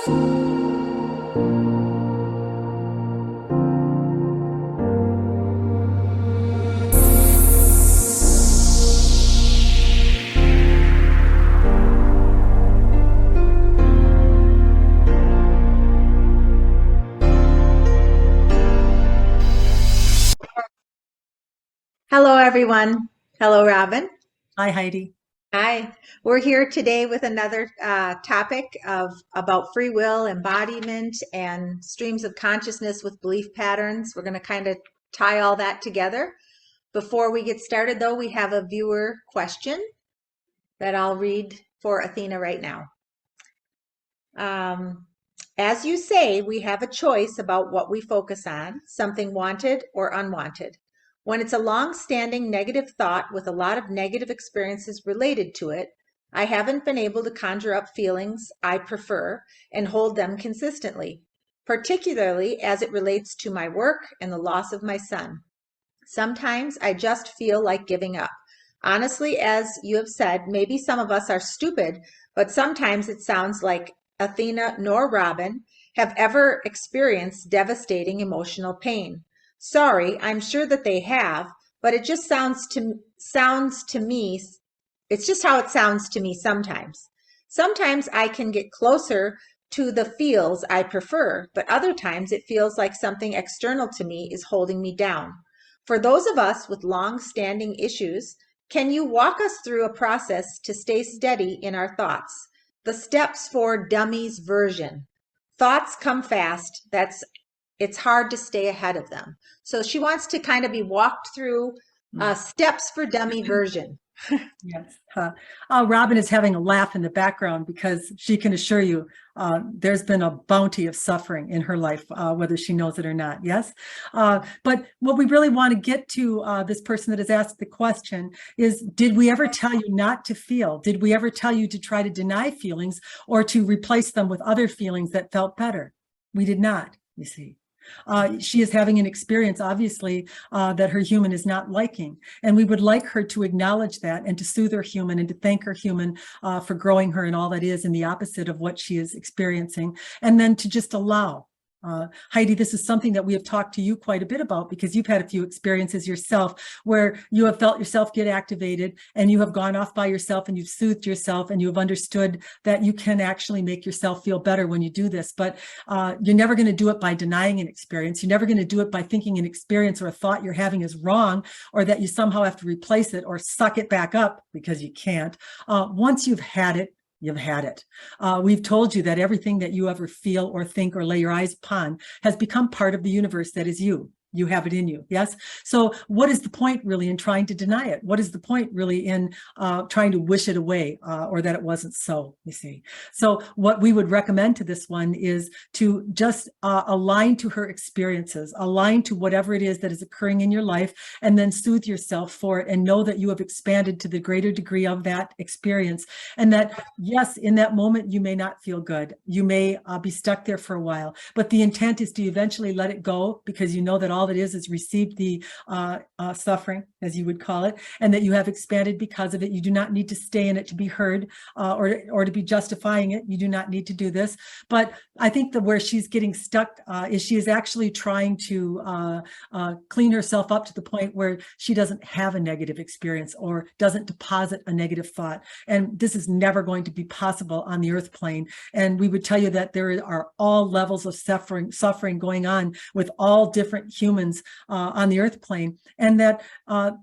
Hello, everyone. Hello, Robin. Hi, Heidi. Hi. We're here today with another topic of about free will, embodiment, and streams of consciousness with belief patterns. We're going to kind of tie all that together. Before we get started, though, we have a viewer question that I'll read for Athena right now. As you say, we have a choice about what we focus on, something wanted or unwanted. When it's a long-standing negative thought with a lot of negative experiences related to it, I haven't been able to conjure up feelings I prefer and hold them consistently, particularly as it relates to my work and the loss of my son. Sometimes I just feel like giving up. Honestly, as you have said, maybe some of us are stupid, but sometimes it sounds like Athena nor Robin have ever experienced devastating emotional pain. Sorry, I'm sure that they have, but it just sounds to me, it's just how it sounds to me sometimes. Sometimes I can get closer to the feels I prefer, but other times it feels like something external to me is holding me down. For those of us with long-standing issues, can you walk us through a process to stay steady in our thoughts? The steps for dummies version. Thoughts come fast. It's hard to stay ahead of them. So she wants to kind of be walked through steps for dummy version. Yes. Robin is having a laugh in the background because she can assure you there's been a bounty of suffering in her life, whether she knows it or not. Yes. But what we really want to get to this person that has asked the question is, did we ever tell you not to feel? Did we ever tell you to try to deny feelings or to replace them with other feelings that felt better? We did not, you see. She is having an experience, obviously, that her human is not liking. And we would like her to acknowledge that and to soothe her human and to thank her human for growing her and all that is in the opposite of what she is experiencing. And then to just allow. Heidi, this is something that we have talked to you quite a bit about because you've had a few experiences yourself where you have felt yourself get activated and you have gone off by yourself and you've soothed yourself and you have understood that you can actually make yourself feel better when you do this. But you're never going to do it by denying an experience. You're never going to do it by thinking an experience or a thought you're having is wrong or that you somehow have to replace it or suck it back up because you can't. Once you've had it, you've had it. We've told you that everything that you ever feel or think or lay your eyes upon has become part of the universe that is you. You have it in you. Yes. So what is the point really in trying to deny it? What is the point really in trying to wish it away or that it wasn't so, you see? So what we would recommend to this one is to just align to her experiences, align to whatever it is that is occurring in your life, and then soothe yourself for it and know that you have expanded to the greater degree of that experience. And that, yes, in that moment, you may not feel good. You may be stuck there for a while, but the intent is to eventually let it go because you know that all that is received the suffering, as you would call it, and that you have expanded because of it. You do not need to stay in it to be heard or to be justifying it. You do not need to do this. But I think that where she's getting stuck is she is actually trying to clean herself up to the point where she doesn't have a negative experience or doesn't deposit a negative thought. And this is never going to be possible on the earth plane. And we would tell you that there are all levels of suffering going on with all different humans on the earth plane, and that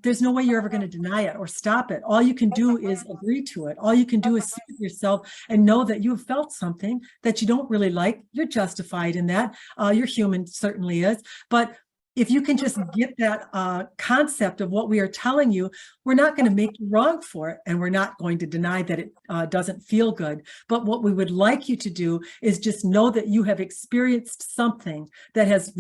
there's no way you're ever going to deny it or stop it. All you can do is agree to it. All you can do is soothe yourself and know that you have felt something that you don't really like. You're justified in that. You're human, certainly is. But if you can just get that concept of what we are telling you, we're not going to make you wrong for it, and we're not going to deny that it doesn't feel good. But what we would like you to do is just know that you have experienced something that has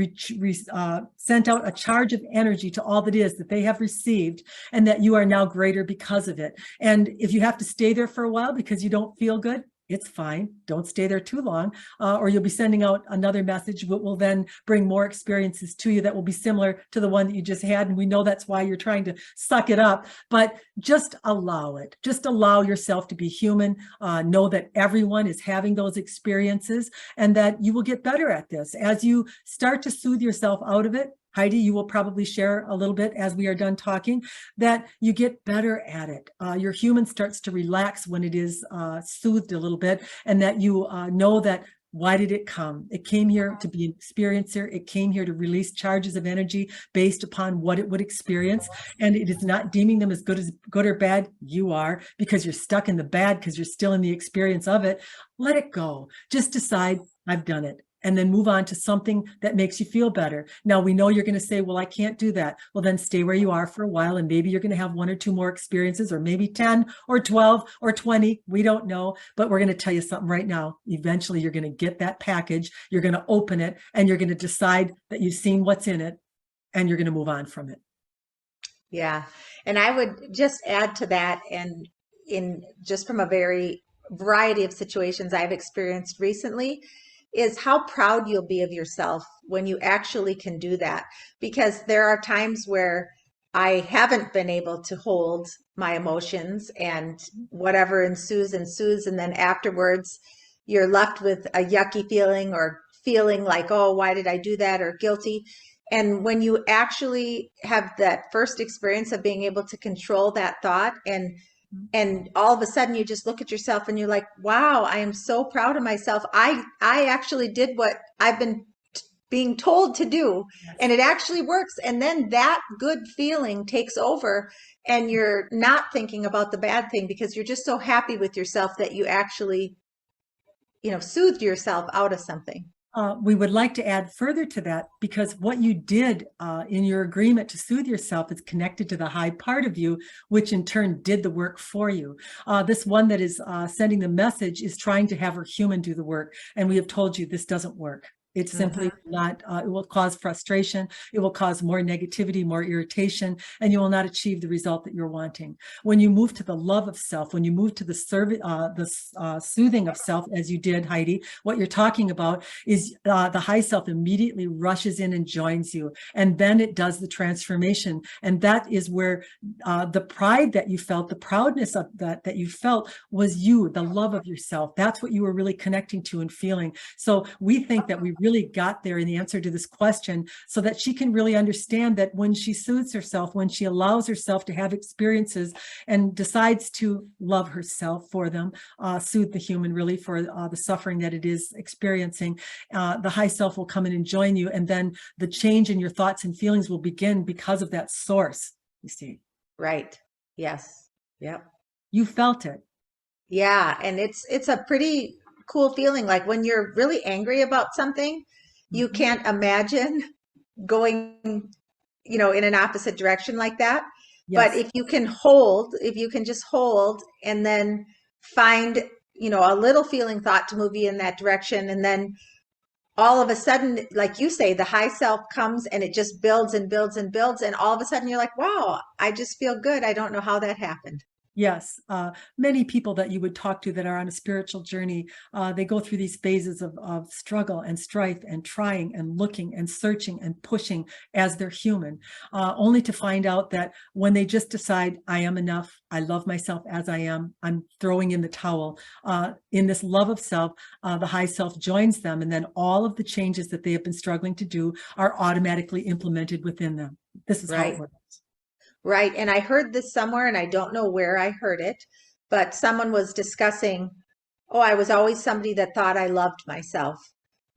sent out a charge of energy to all that is that they have received, and that you are now greater because of it. And if you have to stay there for a while because you don't feel good, it's fine. Don't stay there too long, or you'll be sending out another message that will then bring more experiences to you that will be similar to the one that you just had. And we know that's why you're trying to suck it up, but just allow it. Just allow yourself to be human. Know that everyone is having those experiences and that you will get better at this. As you start to soothe yourself out of it, Heidi, you will probably share a little bit as we are done talking, that you get better at it. Your human starts to relax when it is soothed a little bit, and that you know that why did it come? It came here to be an experiencer. It came here to release charges of energy based upon what it would experience. And it is not deeming them as good or bad. You are, because you're stuck in the bad because you're still in the experience of it. Let it go. Just decide, I've done it. And then move on to something that makes you feel better. Now, we know you're going to say, well, I can't do that. Well, then stay where you are for a while, and maybe you're going to have 1 or 2 more experiences, or maybe 10 or 12 or 20. We don't know, but we're going to tell you something right now. Eventually, you're going to get that package. You're going to open it, and you're going to decide that you've seen what's in it, and you're going to move on from it. Yeah. And I would just add to that, and in just from a very variety of situations I've experienced recently, is how proud you'll be of yourself when you actually can do that. Because there are times where I haven't been able to hold my emotions, and whatever ensues, ensues. And then afterwards, you're left with a yucky feeling, or feeling like, oh, why did I do that? Or guilty. And when you actually have that first experience of being able to control that thought, and all of a sudden you just look at yourself and you're like, wow, I am so proud of myself. I actually did what I've been being told to do, and Yes. it actually works. And then that good feeling takes over, and you're not thinking about the bad thing because you're just so happy with yourself that you actually, soothed yourself out of something. We would like to add further to that, because what you did in your agreement to soothe yourself is connected to the high part of you, which in turn did the work for you. This one that is sending the message is trying to have her human do the work. And we have told you this doesn't work. It simply will not, it will cause frustration. It will cause more negativity, more irritation, and you will not achieve the result that you're wanting. When you move to the love of self, when you move to the soothing of self, as you did, Heidi, what you're talking about is the high self immediately rushes in and joins you. And then it does the transformation. And that is where the pride that you felt, the proudness of that you felt, was you, the love of yourself. That's what you were really connecting to and feeling. So we think that we really got there in the answer to this question, so that she can really understand that when she soothes herself, when she allows herself to have experiences and decides to love herself for them, soothe the human really for the suffering that it is experiencing, the high self will come in and join you. And then the change in your thoughts and feelings will begin because of that source, you see. Right. Yes. Yep. You felt it. Yeah, and it's a pretty cool feeling. Like when you're really angry about something, you Mhm. can't imagine going, in an opposite direction like that. But Yes. if you can just hold, and then find, a little feeling thought to move you in that direction, and then all of a sudden, like you say, the high self comes and it just builds and builds and builds, and all of a sudden you're like, wow, I just feel good. I don't know how that happened. Yes, many people that you would talk to that are on a spiritual journey, they go through these phases of struggle and strife and trying and looking and searching and pushing as they're human, only to find out that when they just decide, I am enough, I love myself as I am, I'm throwing in the towel. In this love of self, the high self joins them, and then all of the changes that they have been struggling to do are automatically implemented within them. This is how it Right. works. Right. And I heard this somewhere, and I don't know where I heard it, but someone was discussing, oh, I was always somebody that thought I loved myself.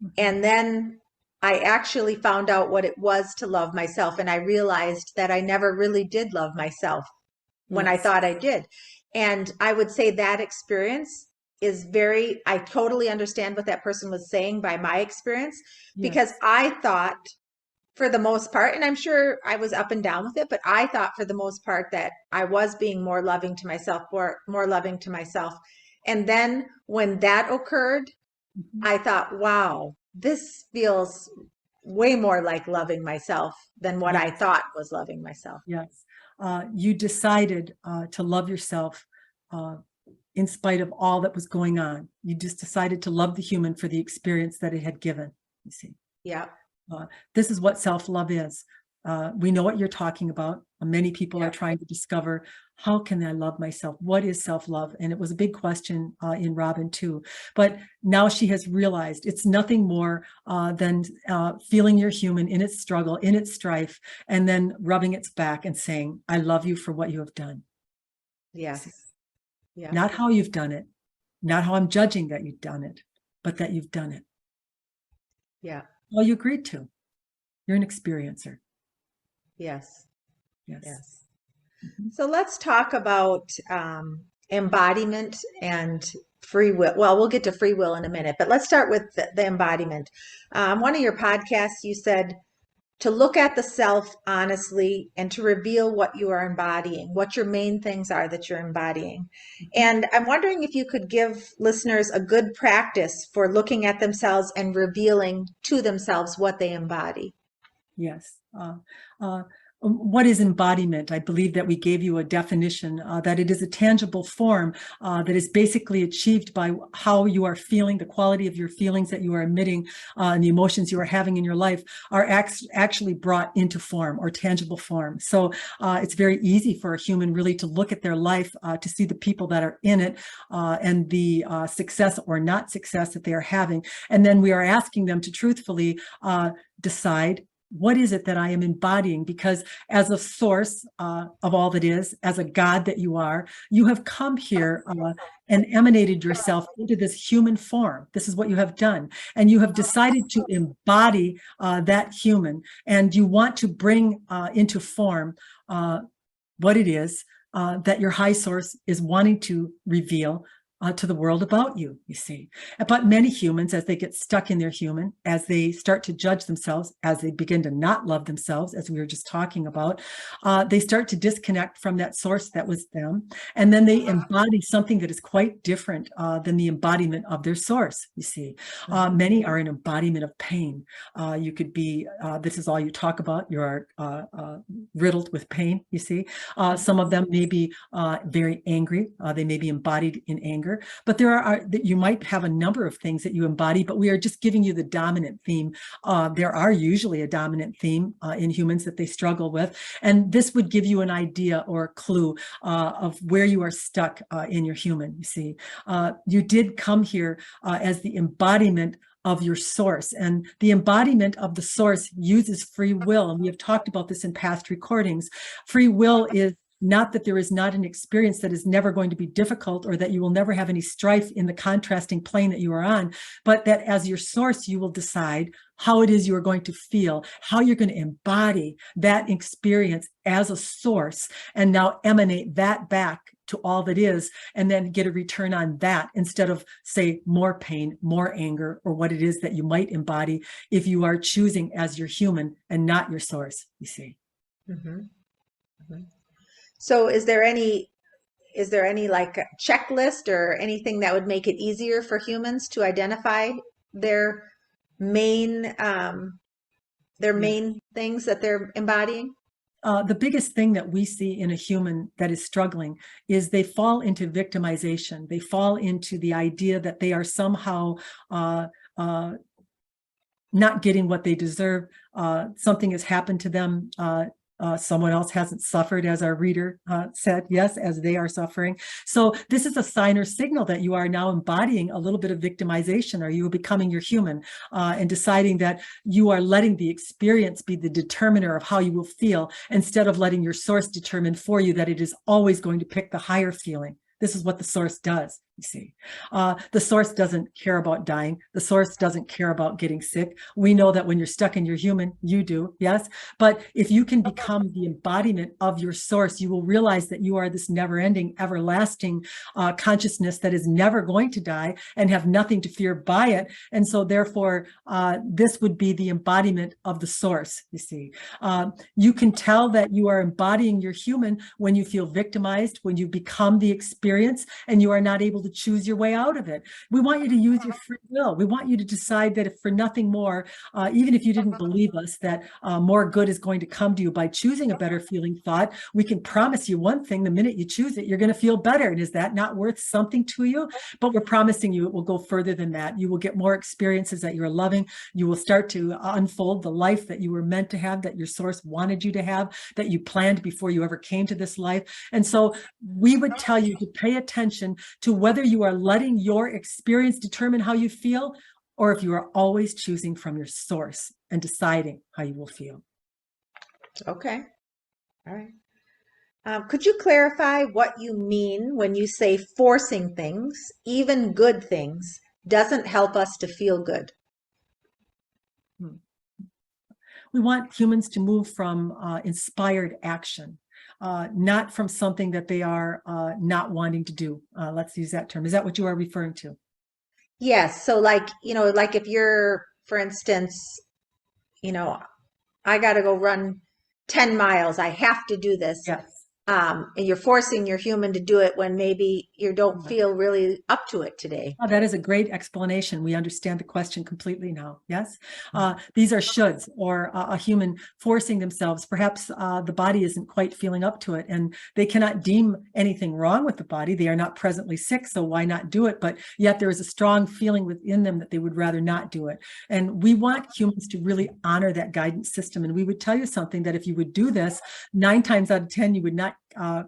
Mhm. And then I actually found out what it was to love myself. And I realized that I never really did love myself when I Yes, thought I did. And I would say that experience is I totally understand what that person was saying by my experience, because yes, I thought, for the most part, and I'm sure I was up and down with it, but I thought for the most part that I was being more loving to myself, more loving to myself. And then when that occurred, mhm, I thought, wow, this feels way more like loving myself than what I yes. thought was loving myself. Yes. You decided to love yourself uh, in spite of all that was going on. You just decided to love the human for the experience that it had given, you see. Yeah. This is what self-love is. We know what you're talking about. Many people are trying to discover, how can I love myself? What is self-love? And it was a big question in Robin too. But now she has realized it's nothing more than feeling you're human in its struggle, in its strife, and then rubbing its back and saying, I love you for what you have done. Yes. Yeah. Not how you've done it, not how I'm judging that you've done it, but that you've done it. Yeah. Well, you agreed to. You're an experiencer. Yes. Yes. Yes. So let's talk about embodiment and free will. Well, we'll get to free will in a minute, but let's start with the embodiment. One of your podcasts, you said to look at the self honestly and to reveal what you are embodying, what your main things are that you're embodying. And I'm wondering if you could give listeners a good practice for looking at themselves and revealing to themselves what they embody. Yes. What is embodiment? I believe that we gave you a definition that it is a tangible form that is basically achieved by how you are feeling, the quality of your feelings that you are emitting, and the emotions you are having in your life are actually brought into form or tangible form. So it's very easy for a human really to look at their life, to see the people that are in it and the success or not success that they are having. And then we are asking them to truthfully decide, what is it that I am embodying? Because as a source of all that is, as a God that you are, you have come here and emanated yourself into this human form. This is what you have done. And you have decided to embody that human. And you want to bring into form what it is that your high source is wanting to reveal to the world about you, you see. But many humans, as they get stuck in their human, as they start to judge themselves, as they begin to not love themselves, as we were just talking about, they start to disconnect from that source that was them. And then they embody something that is quite different than the embodiment of their source, you see. Many are an embodiment of pain. You could be, this is all you talk about, you are riddled with pain, you see. Some of them may be very angry. They may be embodied in anger. But there are that you might have a number of things that you embody, but we are just giving you the dominant theme. There are usually a dominant theme in humans that they struggle with. And this would give you an idea or a clue of where you are stuck in your human, you see. You did come here as the embodiment of your source, and the embodiment of the source uses free will. And we have talked about this in past recordings. Free will is not that there is not an experience that is never going to be difficult or that you will never have any strife in the contrasting plane that you are on, but that as your source, you will decide how it is you are going to feel, how you're going to embody that experience as a source, and now emanate that back to all that is, and then get a return on that instead of, say, more pain, more anger, or what it is that you might embody if you are choosing as your human and not your source, you see. Mm-hmm. Mm-hmm. So is there any like a checklist or anything that would make it easier for humans to identify their main things that they're embodying? The biggest thing that we see in a human that is struggling is they fall into victimization. They fall into the idea that they are somehow not getting what they deserve. Something has happened to them. Someone else hasn't suffered, as our reader said, yes, as they are suffering. So this is a sign or signal that you are now embodying a little bit of victimization, or you are becoming your human and deciding that you are letting the experience be the determiner of how you will feel, instead of letting your source determine for you that it is always going to pick the higher feeling. This is what the source does, you see. The source doesn't care about dying. The source doesn't care about getting sick. We know that when you're stuck in your human, you do, yes? But if you can become the embodiment of your source, you will realize that you are this never-ending, everlasting consciousness that is never going to die and have nothing to fear by it. And so therefore, this would be the embodiment of the source, you see. You can tell that you are embodying your human when you feel victimized, when you become the experience and you are not able to to choose your way out of it. We want you to use your free will. We want you to decide that if for nothing more, even if you didn't believe us, that more good is going to come to you by choosing a better feeling thought, we can promise you one thing: the minute you choose it, you're going to feel better. And is that not worth something to you? But we're promising you it will go further than that. You will get more experiences that you're loving. You will start to unfold the life that you were meant to have, that your source wanted you to have, that you planned before you ever came to this life. And so we would tell you to pay attention to whether you are letting your experience determine how you feel, or if you are always choosing from your source and deciding how you will feel. Okay. All right. Could you clarify what you mean when you say forcing things, even good things, doesn't help us to feel good? We want humans to move from inspired action, not from something that they are not wanting to do. Let's use that term. Is that what you are referring to? Yes. So like, like if you're, for instance, you know, I got to go run 10 miles. I have to do this. Yes. And you're forcing your human to do it when maybe you don't feel really up to it today. Oh, that is a great explanation. We understand the question completely now. Yes. These are shoulds, or a human forcing themselves. Perhaps the body isn't quite feeling up to it, and they cannot deem anything wrong with the body. They are not presently sick, so why not do it? But yet there is a strong feeling within them that they would rather not do it. And we want humans to really honor that guidance system. And we would tell you something, that if you would do this, 9 times out of 10, you would not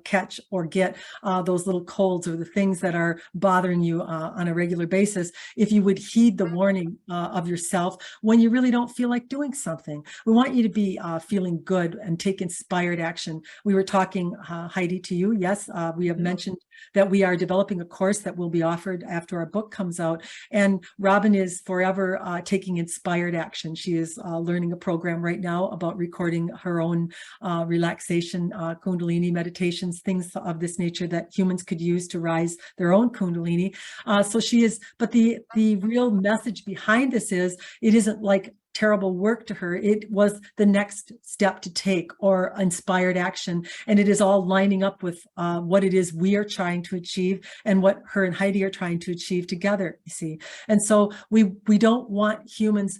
catch or get those little colds or the things that are bothering you on a regular basis, if you would heed the warning of yourself when you really don't feel like doing something. We want you to be feeling good and take inspired action. We were talking, Heidi, to you. Yes, we have mentioned that we are developing a course that will be offered after our book comes out. And Robin is forever taking inspired action. She is learning a program right now about recording her own relaxation, Kundalini meditations, things of this nature that humans could use to rise their own Kundalini. So she is, but the real message behind this is, it isn't like terrible work to her. It was the next step to take, or inspired action. And it is all lining up with what it is we are trying to achieve, and what her and Heidi are trying to achieve together, you see. And so we don't want humans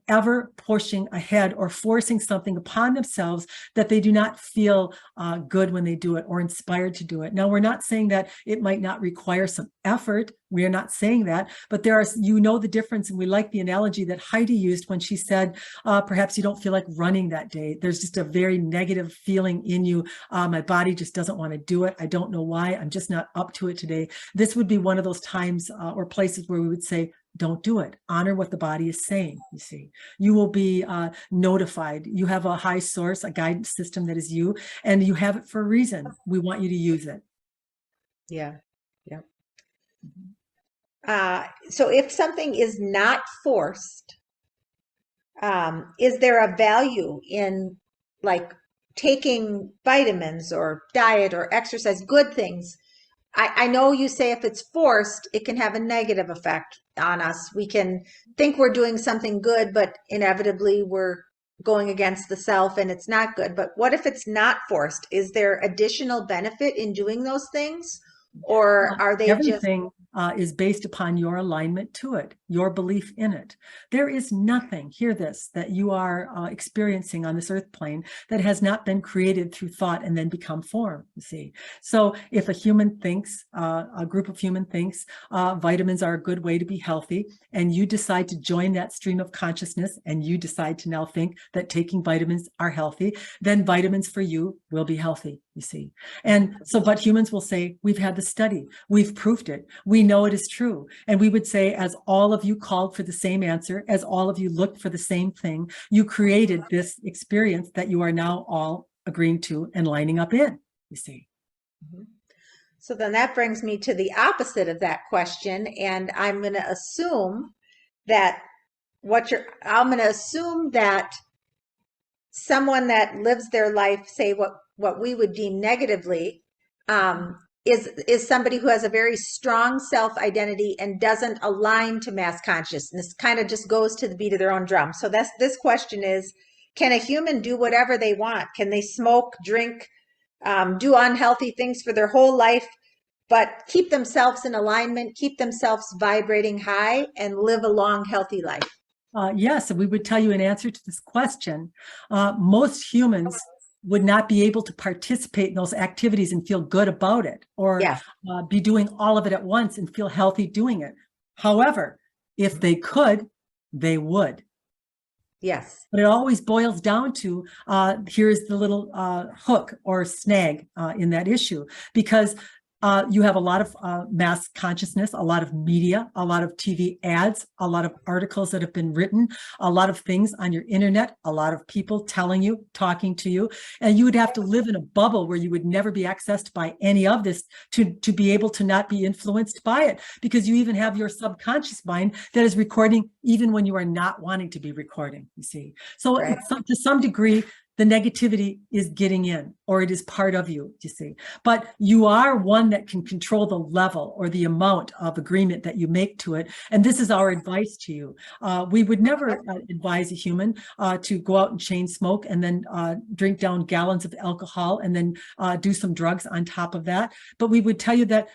ever pushing ahead or forcing something upon themselves that they do not feel good when they do it, or inspired to do it. Now, we're not saying that it might not require some effort. We are not saying that, but there are, the difference. And we like the analogy that Heidi used when she said, perhaps you don't feel like running that day. There's just a very negative feeling in you. My body just doesn't want to do it. I don't know why. I'm just not up to it today. This would be one of those times or places where we would say, don't do it. Honor what the body is saying. You see, you will be notified. You have a high source, a guidance system that is you, and you have it for a reason. We want you to use it. Yeah. Yeah. So if something is not forced, is there a value in like taking vitamins or diet or exercise, good things? I know you say if it's forced, it can have a negative effect on us. We can think we're doing something good, but inevitably we're going against the self and it's not good. But what if it's not forced? Is there additional benefit in doing those things? Or are they just... Everything is based upon your alignment to it, your belief in it. There is nothing, hear this, that you are experiencing on this earth plane that has not been created through thought and then become form, you see. So if a human thinks, a group of human thinks vitamins are a good way to be healthy, and you decide to join that stream of consciousness, and you decide to now think that taking vitamins are healthy, then vitamins for you will be healthy, you see. And so, but humans will say, we've had the study, we've proved it, we know it is true. And we would say, as all of you called for the same answer, as all of you looked for the same thing, you created this experience that you are now all agreeing to and lining up in, you see. So then that brings me to the opposite of that question. And I'm going to assume that I'm going to assume that someone that lives their life, say what we would deem negatively, is somebody who has a very strong self-identity and doesn't align to mass consciousness, kind of just goes to the beat of their own drum. So this question is, can a human do whatever they want? Can they smoke, drink, do unhealthy things for their whole life, but keep themselves in alignment, keep themselves vibrating high, and live a long, healthy life. Yes, we would tell you in answer to this question, most humans would not be able to participate in those activities and feel good about it, or Yes, be doing all of it at once and feel healthy doing it. However, if they could, they would. yes, But it always boils down to here's the little hook or snag in that issue, because you have a lot of mass consciousness, a lot of media, a lot of TV ads, a lot of articles that have been written, a lot of things on your internet, a lot of people telling you, talking to you, and you would have to live in a bubble where you would never be accessed by any of this to be able to not be influenced by it, because you even have your subconscious mind that is recording even when you are not wanting to be recording, you see. So right. to some degree, the negativity is getting in, or it is part of you, you see. But you are one that can control the level or the amount of agreement that you make to it. And this is our advice to you. We would never advise a human to go out and chain smoke and then drink down gallons of alcohol and then do some drugs on top of that. But we would tell you that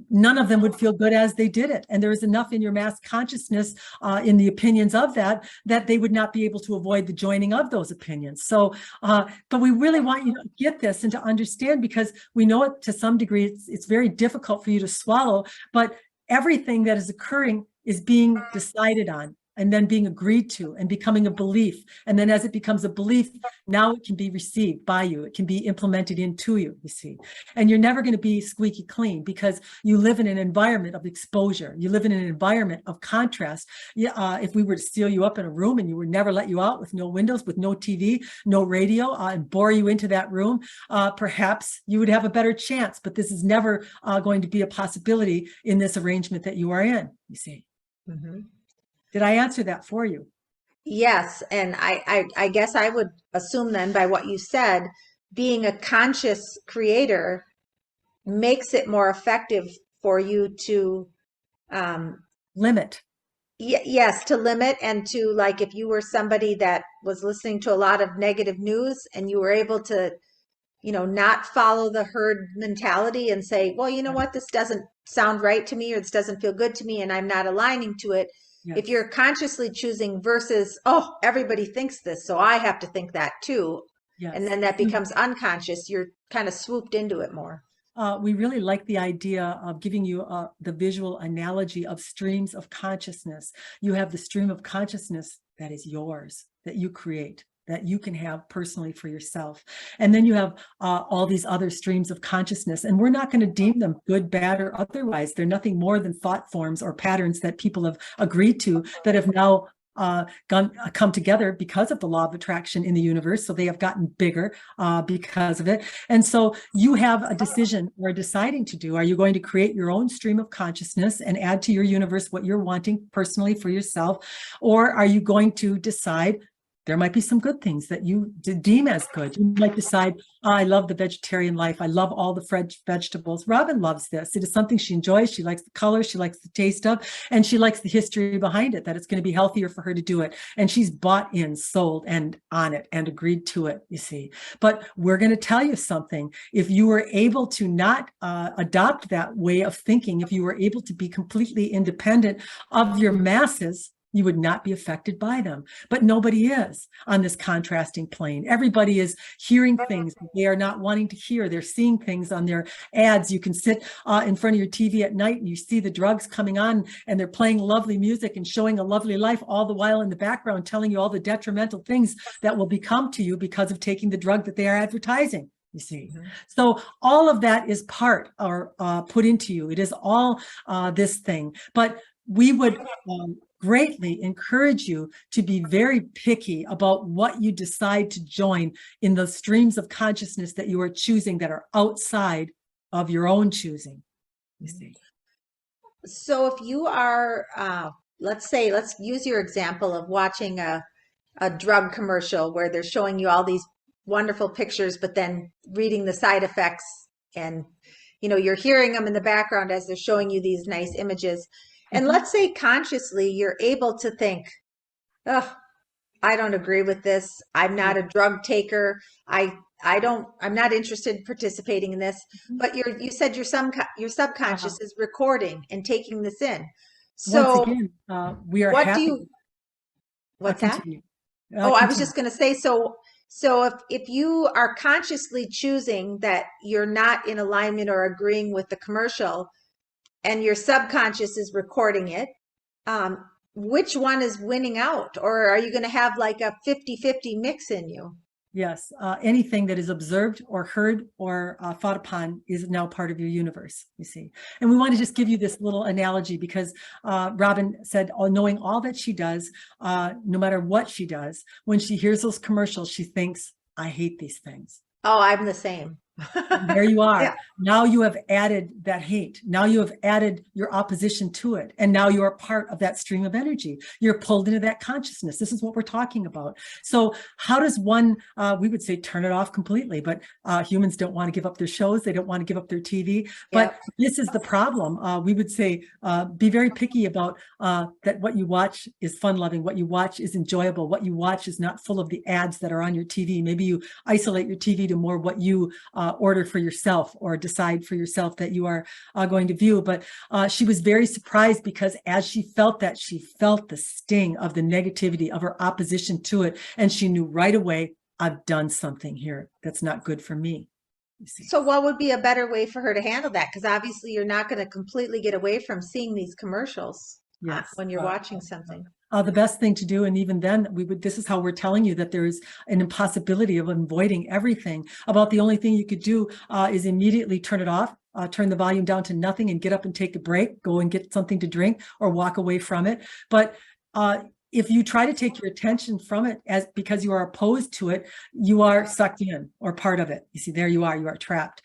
none of them would feel good as they did it. And there is enough in your mass consciousness in the opinions of that they would not be able to avoid the joining of those opinions. So, but we really want you to get this and to understand, because we know it to some degree, it's very difficult for you to swallow, but everything that is occurring is being decided on and then being agreed to and becoming a belief. And then as it becomes a belief, now it can be received by you. It can be implemented into you, you see. And you're never going to be squeaky clean, because you live in an environment of exposure. You live in an environment of contrast. If we were to seal you up in a room and you would never let you out, with no windows, with no TV, no radio, and bore you into that room, perhaps you would have a better chance. But this is never going to be a possibility in this arrangement that you are in, you see. Mm-hmm. Did I answer that for you? Yes, and I guess I would assume then by what you said, being a conscious creator makes it more effective for you to Limit. yes, to limit, and to, like, if you were somebody that was listening to a lot of negative news and you were able to, not follow the herd mentality and say, well, you know what, this doesn't sound right to me, or this doesn't feel good to me, and I'm not aligning to it. If Yes. you're consciously choosing versus, oh, everybody thinks this, so I have to think that too, and Yes. then that becomes unconscious, you're kind of swooped into it more. We really like the idea of giving you the visual analogy of streams of consciousness. You have the stream of consciousness that is yours, that you create, that you can have personally for yourself. And then you have all these other streams of consciousness, and we're not going to deem them good, bad, or otherwise. They're nothing more than thought forms or patterns that people have agreed to, that have now come together because of the law of attraction in the universe. So they have gotten bigger because of it. And so you have a decision or deciding to do. Are you going to create your own stream of consciousness and add to your universe what you're wanting personally for yourself? Or are you going to decide there might be some good things that you deem as good? You might decide, oh, I love the vegetarian life. I love all the fresh vegetables. Robin loves this. It is something she enjoys. She likes the color. She likes the taste of, and she likes the history behind it, that it's going to be healthier for her to do it. And she's bought in, sold, and on it, and agreed to it, you see. But we're going to tell you something. If you were able to not adopt that way of thinking, if you were able to be completely independent of your masses, you would not be affected by them. But nobody is on this contrasting plane. Everybody is hearing things they are not wanting to hear. They're seeing things on their ads. You can sit in front of your TV at night and you see the drugs coming on, and they're playing lovely music and showing a lovely life, all the while in the background telling you all the detrimental things that will become to you because of taking the drug that they are advertising, you see. Mm-hmm. So all of that is part or put into you. It is all this thing. But we would greatly encourage you to be very picky about what you decide to join in the streams of consciousness that you are choosing, that are outside of your own choosing, you see. So if you are, let's use your example of watching a drug commercial where they're showing you all these wonderful pictures, but then reading the side effects, and you're hearing them in the background as they're showing you these nice images. And let's say consciously you're able to think, oh, I don't agree with this. I'm not a drug taker. I I'm not interested in participating in this, but you said your Uh, subconscious is recording and taking this in. Once So again, we are what do happy. you, what's that? Continue. Oh, I was Continue. just going to say, so if you are consciously choosing that you're not in alignment or agreeing with the commercial and your subconscious is recording it, um, which one is winning out? Or are you going to have like a 50-50 mix in you? Yes, anything that is observed or heard or thought upon is now part of your universe, you see. And we want to just give you this little analogy because Robin said, oh, knowing all that she does, no matter what she does, when she hears those commercials, she thinks, I hate these things. Oh, I'm the same. And there you Yeah. are. Now you have added that hate. Now you have added your opposition to it. And now you are part of that stream of energy. You're pulled into that consciousness. This is what we're talking about. So how does one, we would say, turn it off completely, but humans don't want to give up their shows. They don't want to give up their TV. But Yep. this is the problem. We would say, be very picky about that what you watch is fun-loving. What you watch is enjoyable. What you watch is not full of the ads that are on your TV. Maybe you isolate your TV to more what you order for yourself or decide for yourself that you are going to view. But she was very surprised because as she felt that, she felt the sting of the negativity of her opposition to it. And she knew right away, I've done something here that's not good for me. You see. So what would be a better way for her to handle that? Because obviously you're not going to completely get away from seeing these commercials Yes. when you're watching something. The best thing to do, and even then this is how we're telling you that there is an impossibility of avoiding everything. About the only thing you could do is immediately turn it off, turn the volume down to nothing and get up and take a break, go and get something to drink or walk away from it. But if you try to take your attention from it because you are opposed to it, you are sucked in or part of it. You see, there you are trapped.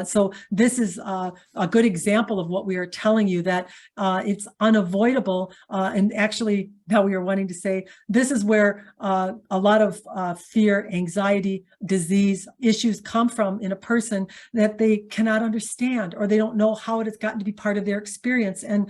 So this is a good example of what we are telling you, that it's unavoidable. And actually now we are wanting to say, this is where a lot of fear, anxiety, disease issues come from in a person that they cannot understand, or they don't know how it has gotten to be part of their experience. And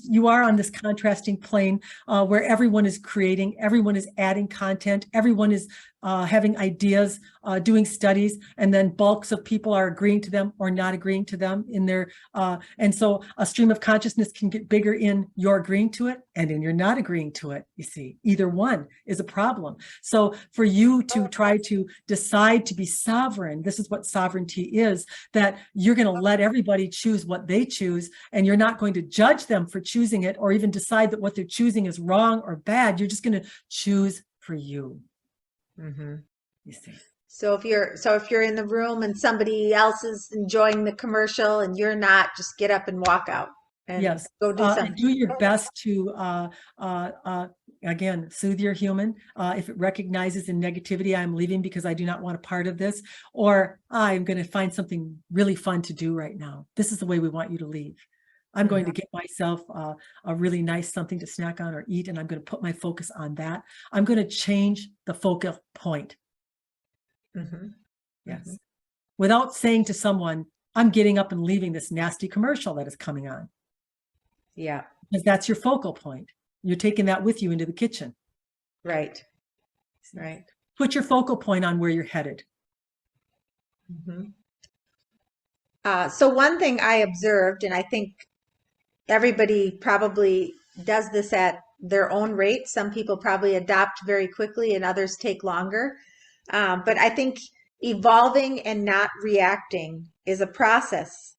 you are on this contrasting plane where everyone is creating, everyone is adding content, everyone is having ideas, doing studies, and then bulks of people are agreeing to them or not agreeing to them in their, and so a stream of consciousness can get bigger in your agreeing to it and in your not agreeing to it, you see. Either one is a problem. So for you to try to decide to be sovereign, this is what sovereignty is, that you're going to let everybody choose what they choose, and you're not going to judge them for choosing it or even decide that what they're choosing is wrong or bad. You're just going to choose for you. Mm-hmm. You see. So if you're in the room and somebody else is enjoying the commercial and you're not, just get up and walk out and Yes, go do something. do your best to again soothe your human. If it recognizes in negativity, I'm leaving because I do not want a part of this, or I'm going to find something really fun to do right now. This is the way we want you to leave. I'm going to get myself a really nice something to snack on or eat, and I'm going to put my focus on that. I'm going to change the focal point. Mm-hmm. Yes. Mm-hmm. Without saying to someone, I'm getting up and leaving this nasty commercial that is coming on. Yeah. Because that's your focal point. You're taking that with you into the kitchen. Right. Right. Put your focal point on where you're headed. Mm-hmm. So one thing I observed, and I think everybody probably does this at their own rate. Some people probably adopt very quickly and others take longer. But I think evolving and not reacting is a process.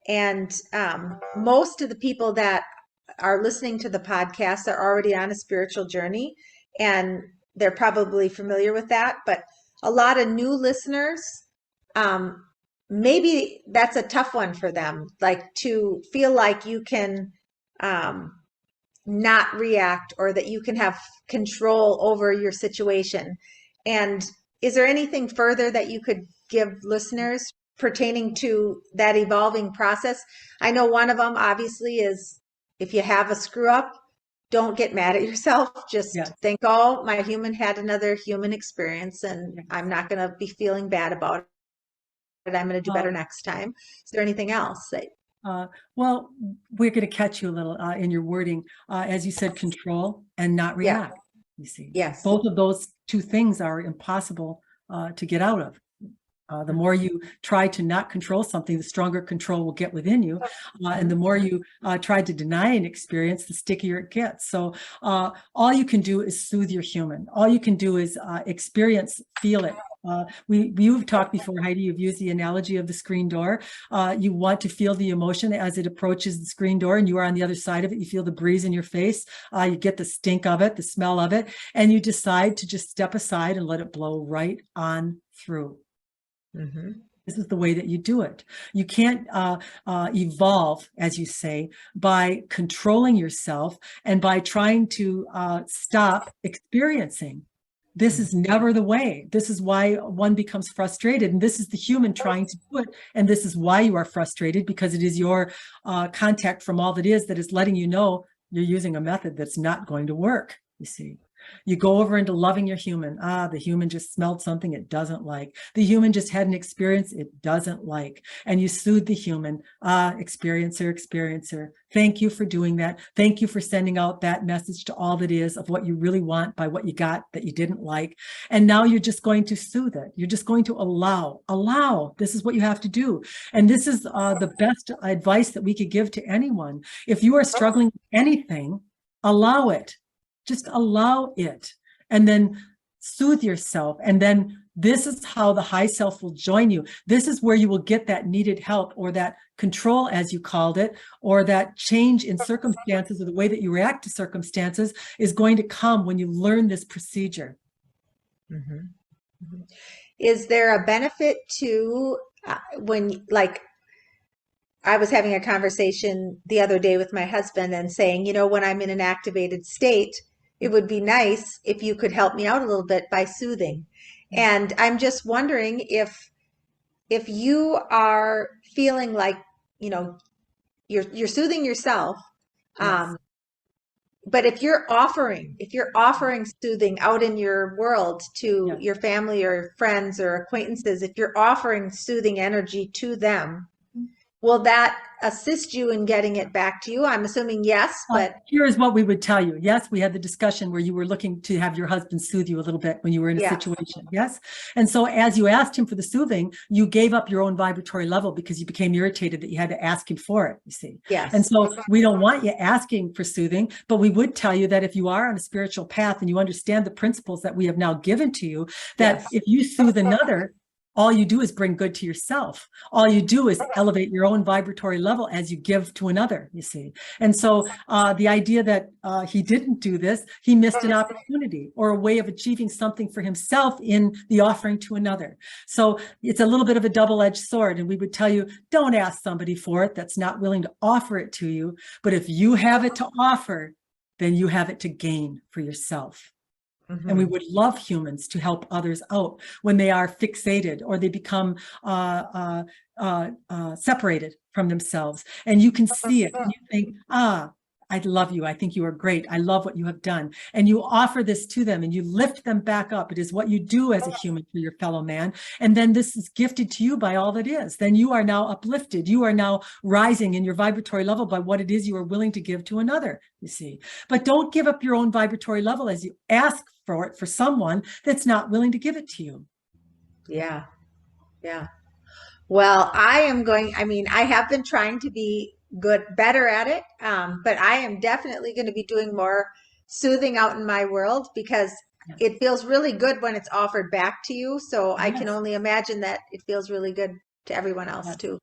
And most of the people that are listening to the podcast are already on a spiritual journey, and they're probably familiar with that. But a lot of new listeners, um, maybe that's a tough one for them, like to feel like you can um, not react, or that you can have control over your situation. And is there anything further that you could give listeners pertaining to that evolving process? I know one of them obviously is, if you have a screw up, don't get mad at yourself. Just think, oh, my human had another human experience and I'm not going to be feeling bad about it. I'm going to do better next time. Is there anything else that well, we're going to catch you a little in your wording. As you said, control and not react. You see, yes, both of those two things are impossible to get out of. The more you try to not control something, the stronger control will get within you. And the more you try to deny an experience, the stickier it gets. So all you can do is soothe your human. All you can do is experience, feel it. You've talked before, Heidi, you've used the analogy of the screen door. You want to feel the emotion as it approaches the screen door and you are on the other side of it. You feel the breeze in your face. You get the stink of it, the smell of it, and you decide to just step aside and let it blow right on through. This is the way that you do it. You can't evolve, as you say, by controlling yourself and by trying to stop experiencing. This is never the way. This is why one becomes frustrated. And this is the human trying to do it. And this is why you are frustrated, because it is your contact from all that is letting you know you're using a method that's not going to work, you see. You go over into loving your human. The human just smelled something it doesn't like. The human just had an experience it doesn't like. And you soothe the human. Experiencer. Thank you for doing that. Thank you for sending out that message to all that is of what you really want by what you got that you didn't like. And now you're just going to soothe it. You're just going to allow. This is what you have to do. And this is the best advice that we could give to anyone. If you are struggling with anything, allow it. Just allow it and then soothe yourself. And then this is how the high self will join you. This is where you will get that needed help, or that control, as you called it, or that change in circumstances, or the way that you react to circumstances is going to come when you learn this procedure. Is there a benefit to when, like, I was having a conversation the other day with my husband and saying, you know, when I'm in an activated state, it would be nice if you could help me out a little bit by soothing. And I'm just wondering if you are feeling like, you know, you're soothing yourself, Yes. but if you're offering soothing out in your world to your family or friends or acquaintances, if you're offering soothing energy to them, will that assist you in getting it back to you? I'm assuming yes, but here is what we would tell you. Yes, we had the discussion where you were looking to have your husband soothe you a little bit when you were in a situation. Yes. And so as you asked him for the soothing, you gave up your own vibratory level because you became irritated that you had to ask him for it, you see. Yes. And so we don't want you asking for soothing, but we would tell you that if you are on a spiritual path and you understand the principles that we have now given to you, that if you soothe another, all you do is bring good to yourself. All you do is elevate your own vibratory level as you give to another, you see. And so the idea that he didn't do this, he missed an opportunity or a way of achieving something for himself in the offering to another. So it's a little bit of a double-edged sword. And we would tell you, don't ask somebody for it that's not willing to offer it to you. But if you have it to offer, then you have it to gain for yourself. And we would love humans to help others out when they are fixated or they become separated from themselves. And you can see it and you think, I love you. I think you are great. I love what you have done. And you offer this to them and you lift them back up. It is what you do as a human for your fellow man. And then this is gifted to you by all that is. Then you are now uplifted. You are now rising in your vibratory level by what it is you are willing to give to another, you see. But don't give up your own vibratory level as you ask for it for someone that's not willing to give it to you. Yeah. Well, I have been trying to be better at it. But I am definitely going to be doing more soothing out in my world because it feels really good when it's offered back to you. So I can only imagine that it feels really good to everyone else too.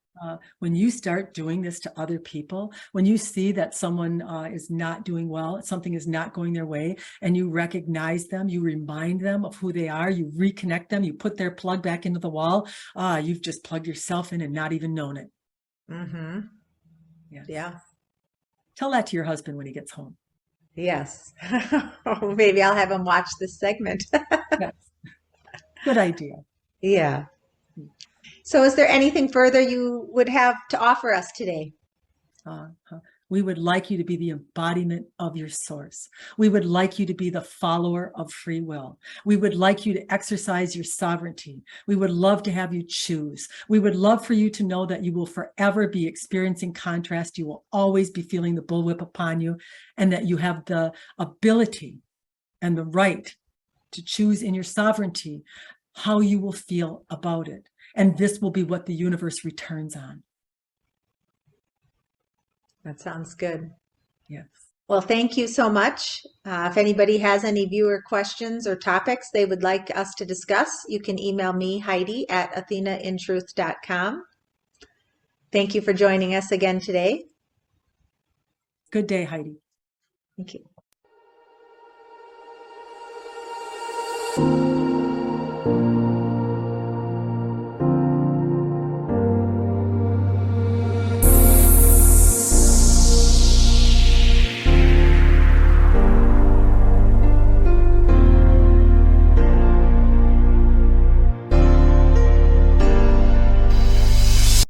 When you start doing this to other people, when you see that someone is not doing well, something is not going their way, and you recognize them, you remind them of who they are, you reconnect them, you put their plug back into the wall, you've just plugged yourself in and not even known it. Yes. Yeah. Tell that to your husband when he gets home. Yes. Maybe I'll have him watch this segment. Yes. Good idea. Yeah. So is there anything further you would have to offer us today? We would like you to be the embodiment of your source. We would like you to be the follower of free will. We would like you to exercise your sovereignty. We would love to have you choose. We would love for you to know that you will forever be experiencing contrast. You will always be feeling the bullwhip upon you, and that you have the ability and the right to choose in your sovereignty how you will feel about it. And this will be what the universe returns on. That sounds good. Yes. Well, thank you so much. If anybody has any viewer questions or topics they would like us to discuss, you can email me, Heidi, at athenaintruth.com. Thank you for joining us again today. Good day, Heidi. Thank you.